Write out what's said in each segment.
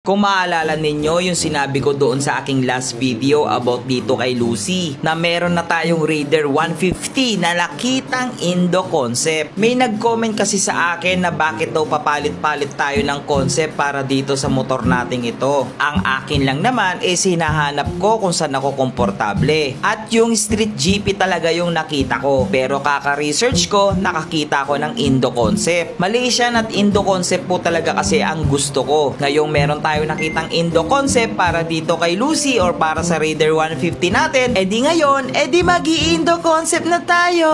Kung maalala ninyo yung sinabi ko doon sa aking last video about dito kay Lucy na meron na tayong Raider 150 na nakitang Indo concept. May nag-comment kasi sa akin na bakit daw papalit-palit tayo ng concept para dito sa motor nating ito. Ang akin lang naman is hinahanap ko kung saan ako komportable. At yung Street GP talaga yung nakita ko. Pero kaka-research ko, nakakita ko ng Indo concept. Malaysian at Indo concept po talaga kasi ang gusto ko. Ngayong meron tayo nakitang Indo concept para dito kay Lucy or para sa Raider 150 natin, edi ngayon, edi magi-Indo concept na tayo.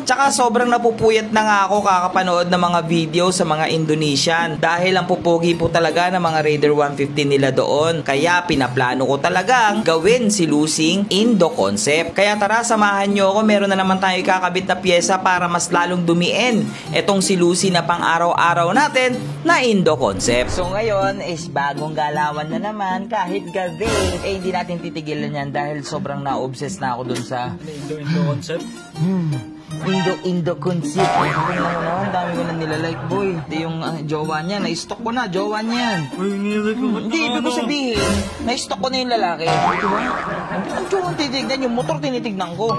Tsaka sobrang napupuyat na nga ako kakapanood ng mga video sa mga Indonesian dahil ang pupugi po talaga ng mga Raider 150 nila doon. Kaya pinaplano ko talagang gawin si Lucy Indo concept. Kaya tara, samahan nyo ako, meron na naman tayo kakabit na pyesa para mas lalong dumiin etong si Lucy na pang araw-araw natin na Indo concept. So ngayon is bagong galawan na naman kahit gabi. Eh hindi natin titigilan yan dahil sobrang na-obsess na ako dun sa Indo concept. Indo concept. Ang dami ko na nilalike, boy. Ito yung jowa niya. Na-stock ko na. Jowa niya yan. Uy, nilike ko. Hindi, ibig ko sabihin, na-stock ko na yung lalaki. Diba? Ang jowa titignan, yung motor tinitignan ko.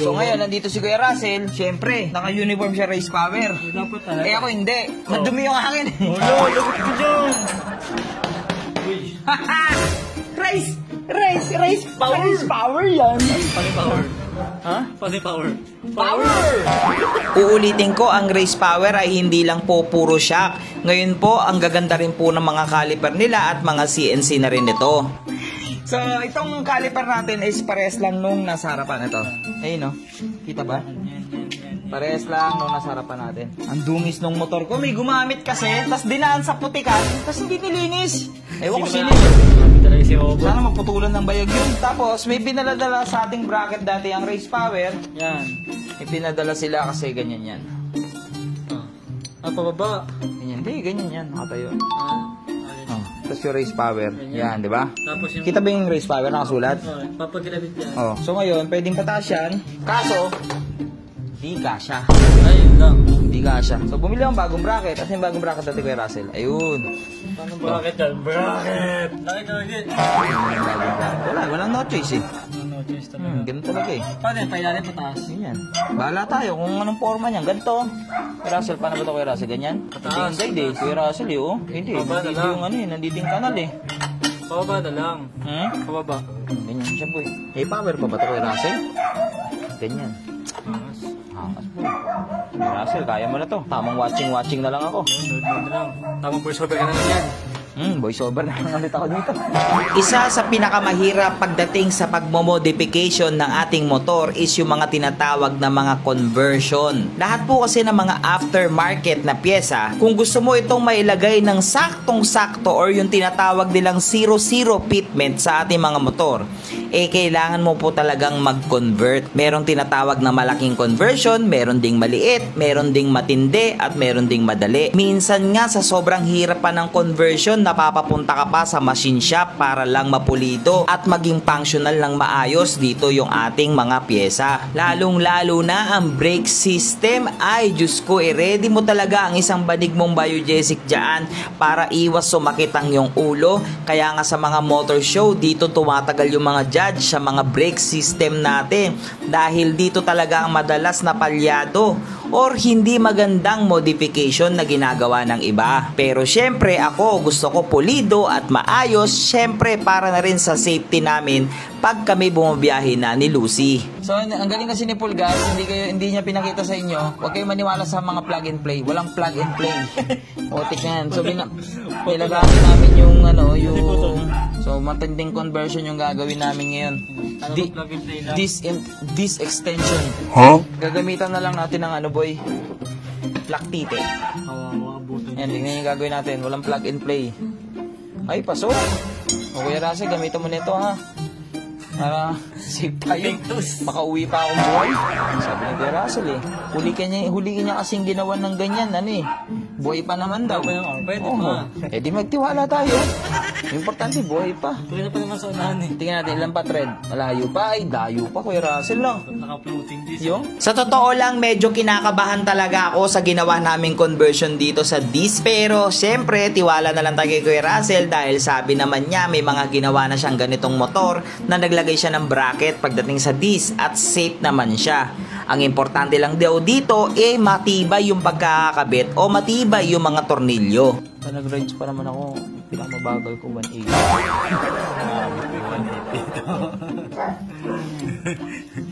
So ngayon, nandito si Kuya Russell. Siyempre, naka-uniform siya, Race Power. Dapat talaga. Eh ako hindi. Madumi yung akin. Wala, lagot ko dyan. Race power yan. Pali power. Ha? Pali power. Uulitin ko, ang Race Power ay hindi lang po puro shock. Ngayon po, ang gaganda rin po ng mga caliper nila at mga CNC na rin ito. So, itong caliper natin is parehas lang nung nasa harapan ito. Ayun no? Kita ba? Parehas lang nung nasa harapan natin. Ang dungis ng motor ko. May gumamit kasi, tas dinaan sa putikan, tas hindi nilinis. Ewan ko sino yun. Sana maputulan ng bayag yun. Tapos, may pinadala sa ating bracket dati ang Race Power. Yan. May pinadala sila kasi ganyan yan. Pababa. Ganyan. Hindi, ganyan yan. Nakatayo. Alin. Tapos yung Race Power. Yan, di ba? Tapos yung... Kita ba yung Race Power nakasulat? Papagilabit yan. So ngayon, pwedeng pataas yan. Kaso, di kasya. Ayun lang. Di kasya. So bumili akong bagong bracket. Kasi yung bagong bracket dati kay Russell. Ayun. Paano bracket yan? Bracket! Bakit ulit? Walang no choice eh. No choice talaga. Ganun talaga eh. Paano yung pailalim pataas? Ganyan. Bahala tayo kung anong forma niyan. Ganito. Kay Russell, paano ba ito kay Russell? Ganyan? Pataas. Hindi, hindi. Kay Russell eh, oh. Hindi. Baba na Hindi lang. yung ano eh. Nandito yung kanal eh. Pababa na lang. Pababa. Ganyan siya boy. May power pa ba ito kay Russell? Ganyan. Angas. Angas boy. Kay Russell, kaya mo na to. Tamang watching na lang ako. Load na lang. Tamang voice over ka na lang yan. Voice over na lang ulit ako dito. Isa sa pinakamahirap pagdating sa pagmomodification ng ating motor is yung mga tinatawag na mga conversion. Lahat po kasi ng mga aftermarket na pyesa, kung gusto mo itong mailagay ng saktong-sakto or yung tinatawag nilang 0-0 fitment sa ating mga motor, eh kailangan mo po talagang mag-convert. Merong tinatawag na malaking conversion, meron ding maliit, meron ding matindi, at meron ding madali. Minsan nga sa sobrang hirap pa ng conversion, napapapunta ka pa sa machine shop para lang mapulido at maging functional ng maayos dito yung ating mga pyesa. Lalong-lalo na ang brake system. Ay, Diyos ko, ready mo talaga ang isang banig mong biogesic dyan para iwas sumakit ang iyong ulo. Kaya nga sa mga motor show, dito tumatagal yung mga judge sa mga brake system natin dahil dito talaga ang madalas na palyado or hindi magandang modification na ginagawa ng iba. Pero syempre ako gusto ko pulido at maayos, syempre para na rin sa safety namin pag kami bumabiyahe na ni Lucy. So ang galing kasi ni Pulgas, hindi niya pinakita sa inyo. Huwag kayo maniwala sa mga plug and play. Walang plug and play. Otik na yan. So nilagamit namin yung so matinding conversion yung gagawin namin ngayon. This extension. Gagamitan na lang natin ng boy, plug tite. Yan, tingnan yung gagawin natin. Walang plug and play. Ay, pasok. O Kuya Russell, gamitan mo nito ha. Para safe tayo. Baka uwi pa akong buhay. Sabi ni Kuya Russell eh. Huliin niya kasing ginawa ng ganyan. Buhay pa naman daw. Pwede pa. Eh di magtiwala tayo. Importante, buhay pa. Pwede pa naman sa unahan eh. Tingnan natin, ilan pa thread? Malayo pa, ay dayo pa, Kuya Russell lang. Naka-floating disc. Yung? Sa totoo lang, medyo kinakabahan talaga ako sa ginawa naming conversion dito sa disc. Pero, syempre, tiwala na lang tayo kay Kuya Russell dahil sabi naman niya, may mga ginawa na siyang ganitong motor na naglagay siya ng bracket pagdating sa disc at safe naman siya. Ang importante lang daw dito, matibay yung pagkakabit o matibay yung mga tornilyo. Nag-rides pa naman ako. Pinakamabagal ko 180.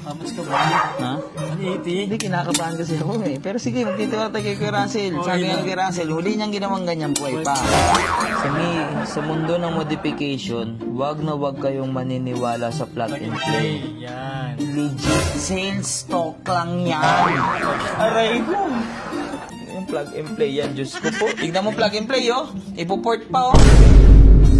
Hamas ka ba? Ha? 180? Hindi, kinakabahan kasi ako eh. Pero sige, magtitiwala tayo kay Kuya Russell. Sabi nga kay Russell, huli niyang ginawang ganyan, buhay pa. Sa mundo ng modification, wag na wag kayong maniniwala sa plug and play. Yan. Legit sales stock lang yan. Aray ko. Yung plug and play yan, Diyos ko po. Tignan mo plug and play, oh. Ipoport pa, oh.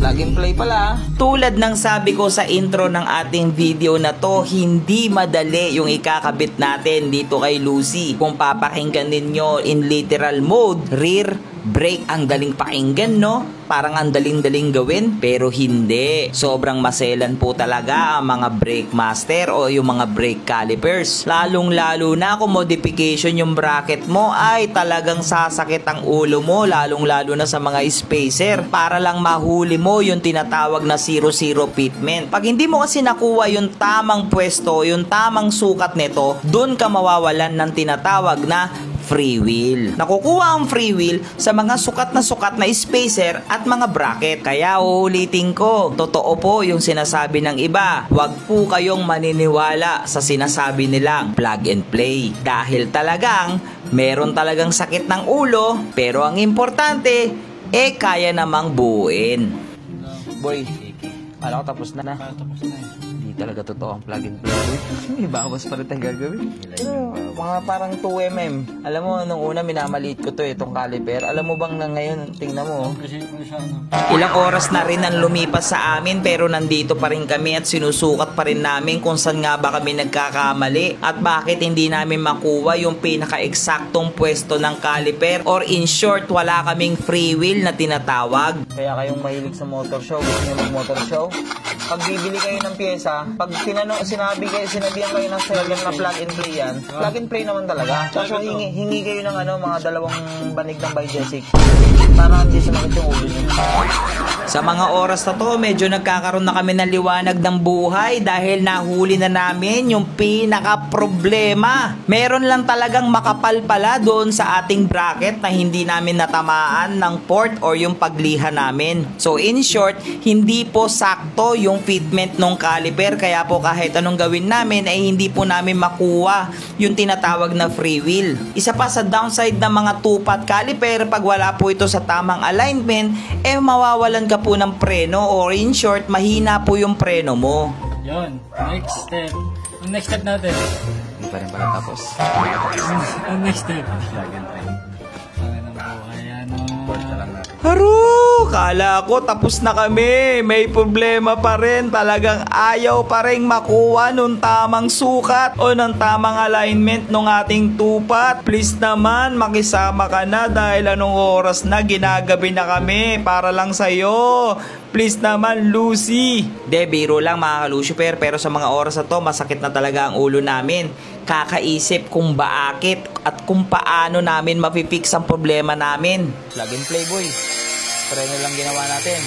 Plug and play pala. Tulad ng sabi ko sa intro ng ating video na to, hindi madali yung ikakabit natin dito kay Lucy. Kung papakinggan ninyo in literal mode, rear brake, ang daling pakinggan, no? Parang ang daling-daling gawin, pero hindi. Sobrang maselan po talaga ang mga brake master o yung mga brake calipers. Lalong-lalo na kung modification yung bracket mo, ay talagang sasakit ang ulo mo, lalong-lalo na sa mga spacer, para lang mahuli mo yung tinatawag na 0-0 fitment. Pag hindi mo kasi nakuha yung tamang pwesto, yung tamang sukat nito, dun ka mawawalan ng tinatawag na free wheel. Nakukuha ang free wheel sa mga sukat na spacer at mga bracket. Kaya uulitin ko, totoo po yung sinasabi ng iba. Huwag po kayong maniniwala sa sinasabi nilang plug and play. Dahil talagang, meron talagang sakit ng ulo, pero ang importante, kaya namang buuin. Boy, alam ko tapos na. Tapos na eh. Hindi talaga totoo ang plug and play. May bawas pa rin tayong gagawin. Pero mga parang 2mm. Alam mo, nung una minamaliit ko to itong caliper. Alam mo bang na ngayon, tingnan mo. Kasi siya ano. Ilang oras na rin ang lumipas sa amin pero nandito pa rin kami at sinusukat pa rin namin kung saan nga ba kami nagkakamali at bakit hindi namin makuha yung pinaka-eksaktong pwesto ng caliper, or in short, wala kaming free wheel na tinatawag. Kaya kayong mahilig sa motor show, gusto nyo mag-motor show? Pag bibili kayo ng pyesa, pag sinabihan kayo ng seller na plug and play yan, plug and play naman talaga. So hingi kayo ng mga dalawang banig ng Bijesic para hindi sumakit yung ulo nyo. Sa mga oras na to, medyo nagkakaroon na kami ng liwanag ng buhay dahil nahuli na namin yung pinaka-problema. Meron lang talagang makapal pala doon sa ating bracket na hindi namin natamaan ng port or yung pagliha namin. So in short, hindi po sakto yung fitment ng caliper, kaya po kahit anong gawin namin ay hindi po namin makuha yung tinatawag na free wheel. Isa pa sa downside ng mga two-pot caliper, pag wala po ito sa tamang alignment, mawawalan ka po ng preno, or in short, mahina po yung preno mo. Yun. Next step. Ang next step natin. Hindi pa rin pala tapos. Ang next step. Plug and play. Ang buhay, ano. Haro! Kala ko tapos na kami. May problema pa rin. Talagang ayaw pa rin makuha nung tamang sukat o ng tamang alignment ng ating tupat. Please naman, makisama ka na dahil anong oras na, ginagabi na kami para lang sa'yo. Please naman, Lucy. De, biro lang mga ka-Lucifer, pero sa mga oras na to, masakit na talaga ang ulo namin. Kakaisip kung bakit at kung paano namin mapipix ang problema namin. Plug and play, boy. Preno lang ginawa natin.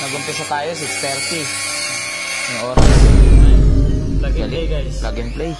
Nag-umpisa tayo, 6:30. Yung oras. Plug and play, guys. Plug and play.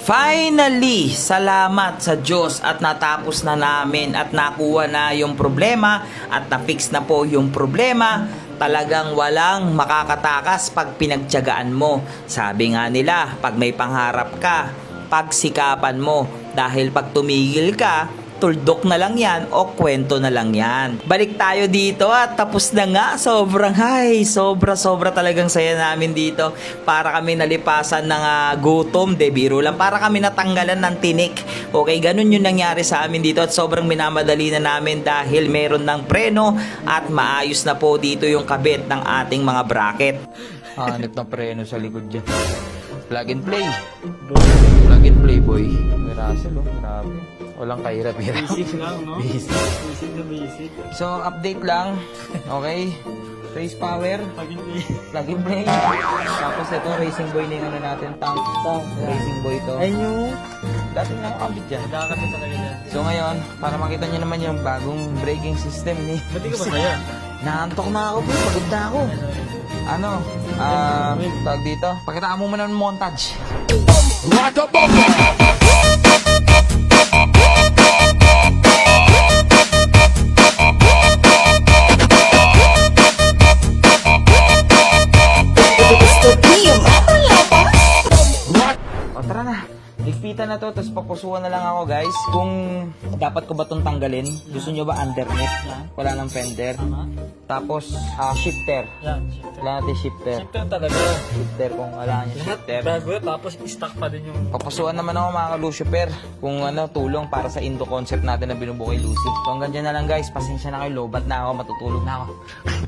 Finally, salamat sa Diyos at natapos na namin at nakuha na yung problema at na-fix na po yung problema. Talagang walang makakatakas pag pinagtiyagaan mo. Sabi nga nila, pag may pangarap ka, pagsikapan mo. Dahil pag tumigil ka, tuldok na lang yan o kwento na lang yan. Balik tayo dito at tapos na nga. Sobrang sobra talagang saya namin dito. Para kami nalipasan ng gutom, de biro lang. Para kami natanggalan ng tinik. Okay, ganun yung nangyari sa amin dito at sobrang minamadali na namin dahil meron ng preno at maayos na po dito yung kabit ng ating mga bracket. Hanip ng preno sa likod dyan. Plug and play. Plug and play, boy. May Russell, oh. Grabe. Walang kahirap-hirap. Basic lang, no? Basic. Basic na basic. So, update lang. Okay? Race power. Pag hindi. Plug and play. Tapos ito, racing boy na yung ano natin. Tank. Racing boy to. Ayun yung... Dating nakakabit dyan. Nakakabit talaga dyan. So ngayon, para makita nyo naman yung bagong braking system ni... Ba't di ka masaya? Naantok na ako po, pagod na ako. Ano? Tawag dito. Pakitaan mo muna ng montage. O tara na. Ligpitan na to, tapos papusuan na lang ako guys. Kung dapat ko ba itong tanggalin? Gusto nyo ba underneath? Wala ng fender. Tapos shifter. Yan. Wala natin shifter. Shifter talaga. Shifter kung wala nyo shifter. Bago tapos stock pa din yung... Papusuan naman ako mga ka-Lucifer kung ano, tulong para sa Indo concept natin na binubuo kay Lucy. So hanggang dyan na lang guys, pasensya na kayo, lobat na ako, matutulog na ako.